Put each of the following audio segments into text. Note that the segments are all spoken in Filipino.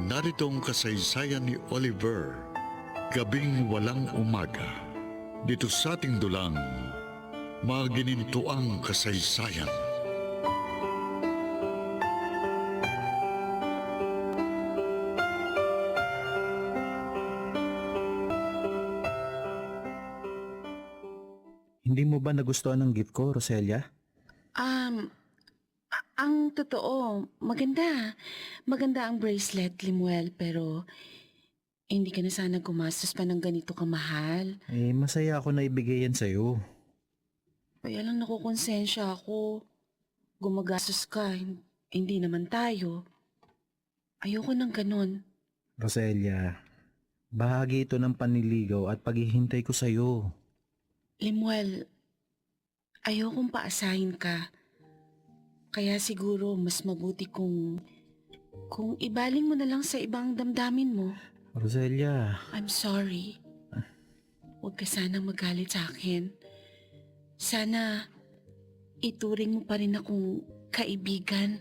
narito ang kasaysayan ni Oliver, Gabing Walang Umaga, dito sa ating dulang, Maginintuang Kasaysayan. Hindi mo ba nagustuhan ng gift ko, Roselia? Ang totoo, maganda. Maganda ang bracelet, Limuel, pero hindi ka na sana gumastos pa ng ganito kamahal. Masaya ako na ibigay yan sa'yo. Kaya lang nakukonsensya ako. Gumagastos ka, hindi naman tayo. Ayoko ng ganun. Roselia, bahagi ito ng panliligaw at paghihintay ko sa'yo. Limuel, ayokong paasahin ka. Kaya siguro mas mabuti kung ibaling mo na lang sa ibang damdamin mo. Roselia, I'm sorry. Huwag ka sanang magalit sa akin. Sana ituring mo pa rin akong kaibigan.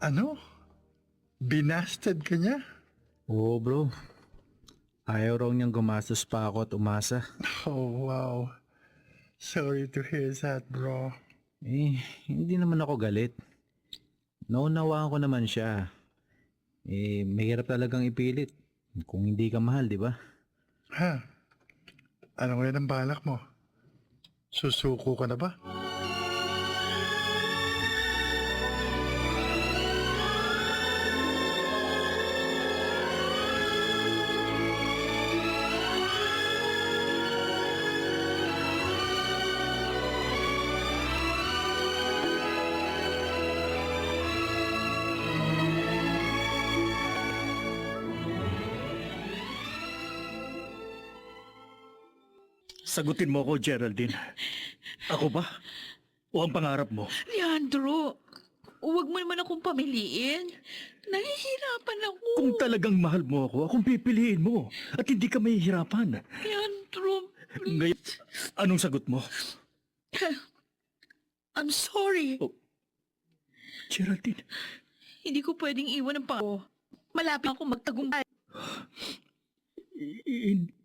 Ano? Binasted ka niya? oo bro. Ayaw raw niyang gumastos pa ako at umasa. Oh, wow. Sorry to hear that, bro. Hindi naman ako galit. Naunawaan ko naman siya. Mahirap talagang ipilit. Kung hindi ka mahal, di ba? Ha? Ano ngayon ang balak mo? Susuko ka na ba? Sagutin mo ako, Geraldine. Ako ba? O ang pangarap mo? Leandro, huwag mo naman akong pamiliin. Nahihirapan ako. Kung talagang mahal mo ako, akong pipiliin mo. At hindi ka mahihirapan. Leandro, Ngayon, anong sagot mo? I'm sorry. Oh, Geraldine, Hindi ko pwedeng iwan ang pangako. Malapit ako magtagumpay.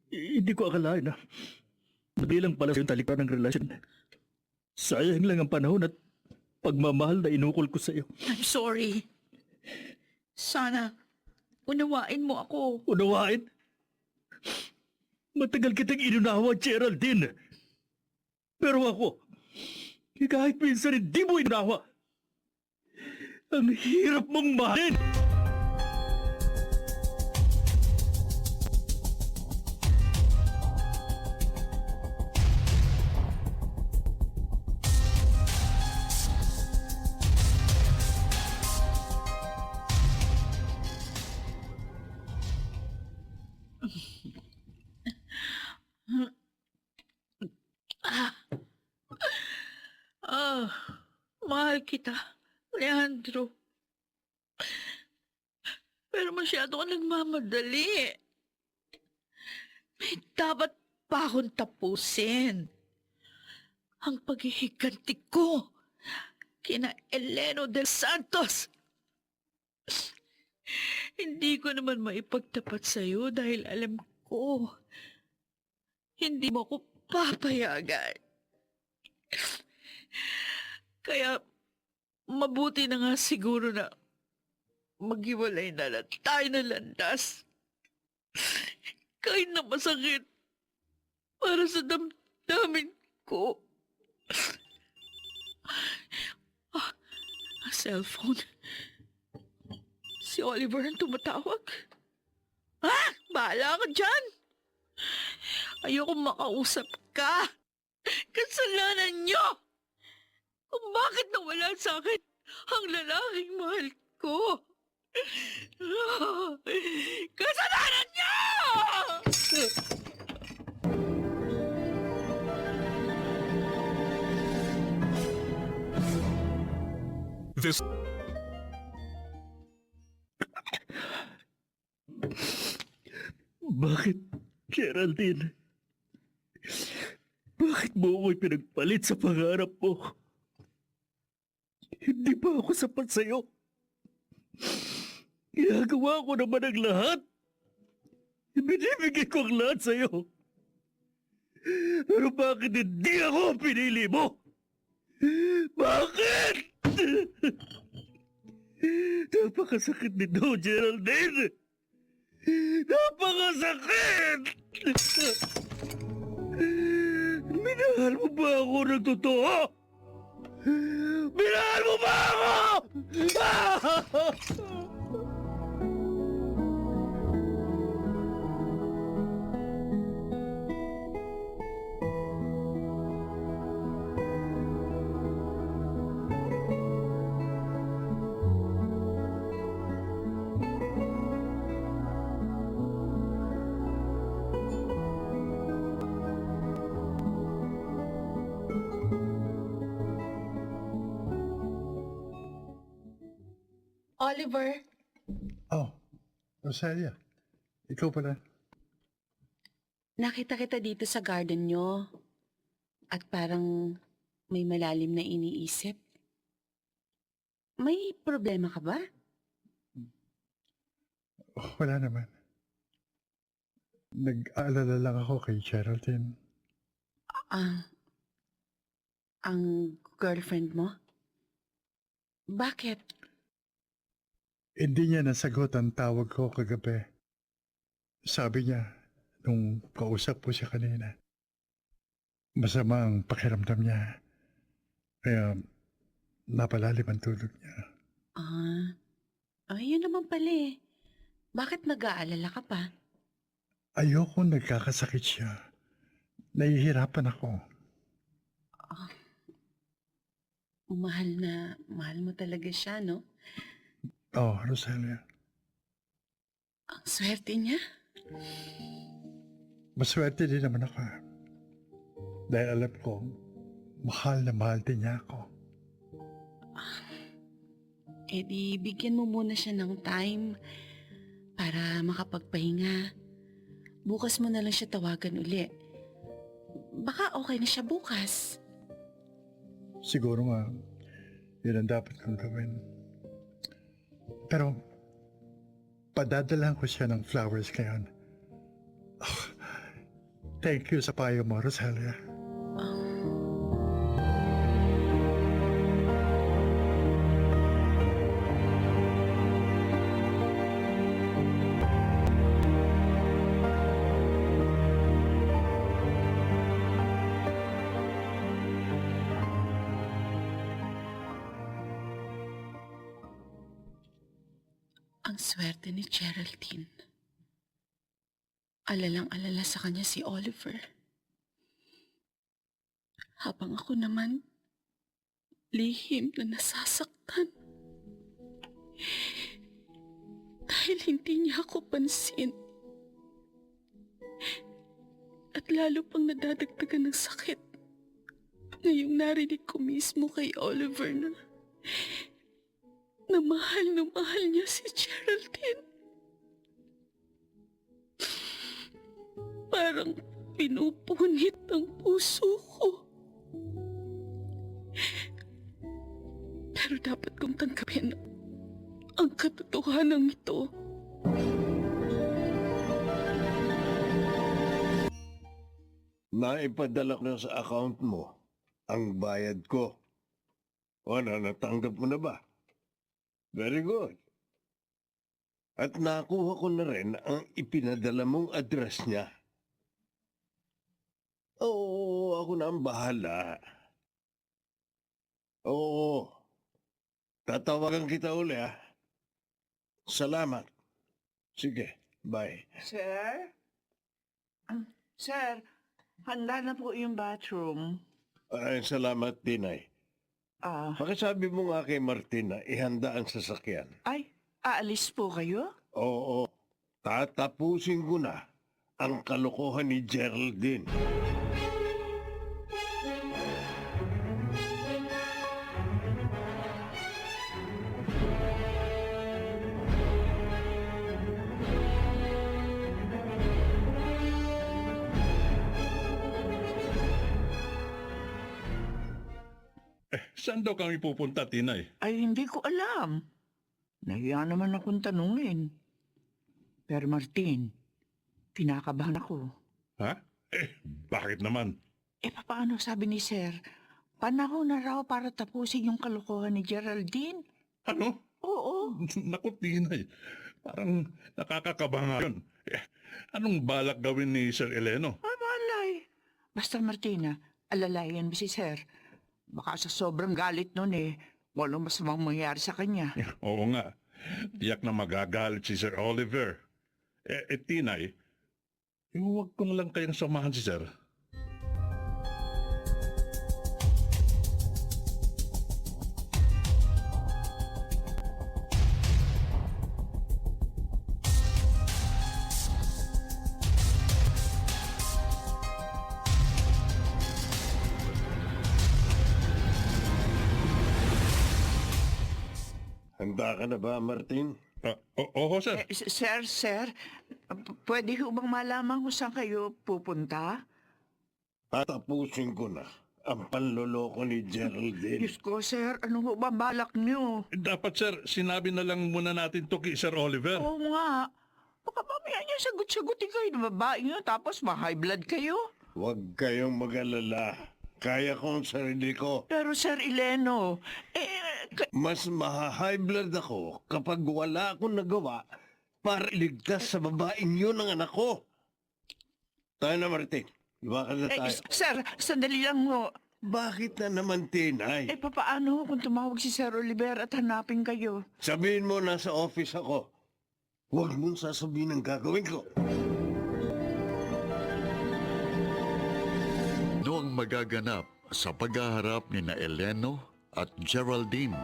hindi ko akalain na madilang pala yung talikuran ng relasyon. Sayang lang ang panahon at pagmamahal na inukol ko sa iyo. I'm sorry. Sana, unawain mo ako. Unawain? Matagal kitang inunawa, Geraldine. Pero ako, kahit minsan hindi mo inunawa. Ang hirap mong mahalin! Mahal kita, Leandro. Pero masyado ka nagmamadali. May dapat pa akong tapusin. Ang paghihiganti ko kina Eleno del Santos. Hindi ko naman maipagtapat sa'yo dahil alam ko hindi mo ako papayagan. Kaya mabuti na nga siguro na maghiwalay na lang tayo na landas. Kahit na masakit para sa damdamin ko. Cellphone. Si Oliver ang tumatawag. Bahala ka dyan. Ayoko makausap ka. Kasalanan niyo. Kung bakit nawala sa akin ang lalaking mahal ko. Kasalanan niyo! This Bakit, Geraldine? Bakit mo ako'y pinagpalit sa pangarap mo? Hindi ba ako sapat sa'yo? Ginagawa ko naman ang lahat. Binibigay ko ang lahat sa'yo. Pero bakit hindi ako ang pinili mo? Bakit? Napakasakit nito, Geraldine! Napakasakit! Minahal mo ba ako ng totoo? Minahal mo ba ako? Oliver, Oh, Rosalia. Ikaw pala. nakita kita dito sa garden nyo. At parang may malalim na iniisip. May problema ka ba? Oh, wala naman. Nag-aalala lang ako kay Geraldine. Ang girlfriend mo? Bakit? Hindi niya nasagot ang tawag ko kagabi. Sabi niya, nung kausap ko siya kanina, masama ang pakiramdam niya. Kaya napalalim ang tulog niya. Yun naman pala eh. Bakit nag-aalala ka pa? Ayoko nagkakasakit siya. Nahihirapan ako. Mahal mo talaga siya, no? Oh, Rosalia. Ang swerte niya. Maswerte din naman ako. Dahil alam ko, mahal na mahal din niya ako. Di bigyan mo muna siya ng time para makapagpahinga. Bukas mo na lang siya tawagan uli. Baka okay na siya bukas. Siguro nga, yun ang dapat kong gawin. Pero, padadalahan ko siya ng flowers ngayon. Oh, thank you sa payo mo, Rosalia. Ang swerte ni Geraldine. Alalang-alala sa kanya si Oliver. Habang ako naman, lihim na nasasaktan. Dahil hindi niya ako pansin. At lalo pang nadadagdagan ng sakit. Ngayong narinig ko mismo kay Oliver na mahal niya si Geraldine. Parang pinupunit ang puso ko. Pero dapat kong tanggapin ang katotohanan ito. Naipadala ko na sa account mo ang bayad ko. O, natanggap mo na ba? Very good. At nakuha ko na rin ang ipinadala mong address niya. Oo, ako na ang bahala. Oo. Tatawagan kita uli, ha? Salamat. Sige, bye. Sir? Sir, handa na po yung bathroom. Ay, salamat, Tinay. Pakisabi mo nga kay Martina, ihanda ang sasakyan. Ay, aalis po kayo? Oo, tatapusin ko na ang kalokohan ni Geraldine. Saan daw kami pupunta, Tinay? Ay, hindi ko alam. Nahiya naman akong tanungin. Pero Martin, kinakabahan ako. Ha? Bakit naman? Paano sabi ni Sir? Panahon na raw para tapusin yung kalokohan ni Geraldine. Ano? Oo. Naku, Tinay. Parang nakakakaba nga yun. Anong balak gawin ni Sir Eleno? Ay, malay. Basta Martina, alalayan mo si Sir. Baka sa sobrang galit nun walang masamang mangyari sa kanya. Oo nga. Tiyak na magagalit si Sir Oliver. Tinay, huwag ko na lang kayang samahan si Sir. Handa ka na ba, Martin? Oo, Sir. Sir, pwede ho bang malaman kung saan kayo pupunta? Tatapusin ko na ang panloloko ni Geraldine. Diyos ko, Sir, ano ho ba balak niyo? Dapat, Sir, sinabi na lang muna natin to kay Sir Oliver. Oo nga. Baka mamaya niya sagot-sagutin kayo ng babae niyo tapos ma-high blood kayo. Huwag kayong mag-alala. Kaya ko ang sarili ko. Pero Sir Eleno, Mas maha-high blood ako kapag wala akong nagawa para iligtas sa babaeng yun ang anak ko. Tayo na, Martin. Iba ka na tayo. Sir, sandali lang ho. Bakit na naman, Tinay? Papaano ho kung tumawag si Sir Oliver at hanapin kayo? Sabihin mo nasa office ako. Huwag mong sasabihin ang gagawin ko. Noong magaganap sa paghaharap ni na Eleno at Geraldine